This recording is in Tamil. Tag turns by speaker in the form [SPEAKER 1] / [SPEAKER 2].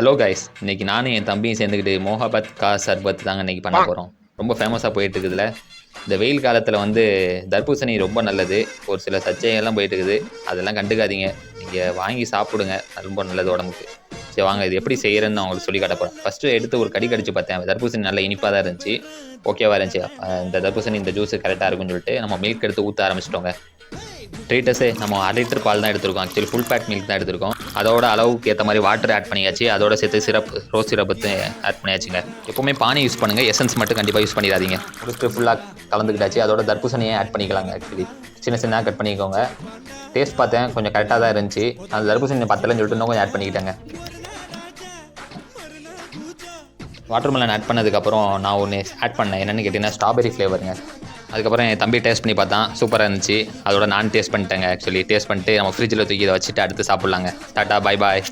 [SPEAKER 1] ஹலோ கைஸ், இன்னைக்கு நானும் என் தம்பியும் சேர்ந்துக்கிட்டு மோஹபத் கா சர்பத் தாங்க இன்னைக்கு பண்ண போகிறோம். ரொம்ப ஃபேமஸாக போயிட்டு இருக்குதுல. இந்த வெயில் காலத்தில் வந்து தர்பூசணி ரொம்ப நல்லது. ஒரு சில சர்ச்சைகள்லாம் போயிட்டு இருக்குது. அதெல்லாம் கண்டுக்காதீங்க. நீங்கள் வாங்கி சாப்பிடுங்க, ரொம்ப நல்லது உடம்புக்கு. சரி வாங்க, இது எப்படி செய்யறேன்னு நான் உங்களுக்கு சொல்லி காட்ட போகிறேன். ஃபஸ்ட்டு எடுத்து ஒரு கடி கடிச்சு பார்த்தேன். தர்பூசணி நல்லா இனிப்பாக தான் இருந்துச்சு, ஓகேவா இருந்துச்சு. இந்த தர்பூசணி இந்த ஜூஸ் கரெக்டாக இருக்குன்னு சொல்லிட்டு நம்ம மில்க் எடுத்து ஊற்ற ஆரம்பிச்சிட்டோங்க. ட்ரீட்டஸே நம்ம 1/2 லிட்டர் பால் தான் எடுத்திருக்கோம். ஆக்சுவலி ஃபுல் ஃபேட் மில்க் தான் எடுத்திருக்கோம். அதோட அளவுக்கு ஏற்ற மாதிரி வாட்டர் ஆட் பண்ணியாச்சு. அதோட சேர்த்து சிரப், ரோஸ் சிரப்பு ஆட் பண்ணியாச்சுங்க. எப்பவுமே பானி யூஸ் பண்ணுங்கள், எசன்ஸ் மட்டும் கண்டிப்பாக யூஸ் பண்ணிடாதீங்க. கொடுத்து ஃபுல்லாக கலந்துக்கிட்டாச்சு. அதோட தர்பூசணியை ஆட் பண்ணிக்கலாங்க. ஆக்சுவலி சின்ன சின்னதாக கட் பண்ணிக்கோங்க. டேஸ்ட் பார்த்தேன், கொஞ்சம் கரெக்டாக தான் இருந்துச்சு. அந்த தர்பூசணி பத்தலன்னு சொல்லிட்டு இன்னும் கொஞ்சம் ஆட் பண்ணிக்கிட்டேங்க. வாட்டர் மெலன் ஆட் பண்ணதுக்கப்புறம் நான் ஒன்று ஆட் பண்ணேன். என்னென்னு கேட்டிங்கன்னா ஸ்ட்ராபெரி ஃப்ளேவருங்க. அதுக்கப்புறம் என் தம்பி டேஸ்ட் பண்ணி பார்த்தான், சூப்பராக இருந்துச்சு. அதோட நான் டேஸ்ட் பண்ணிட்டேங்க. ஆக்சுவலி டேஸ்ட் பண்ணிட்டு நம்ம ஃப்ரிட்ஜில் தூக்கி இதை வச்சுட்டு அடுத்து சாப்பிட்லாங்க. Tata, bye bye.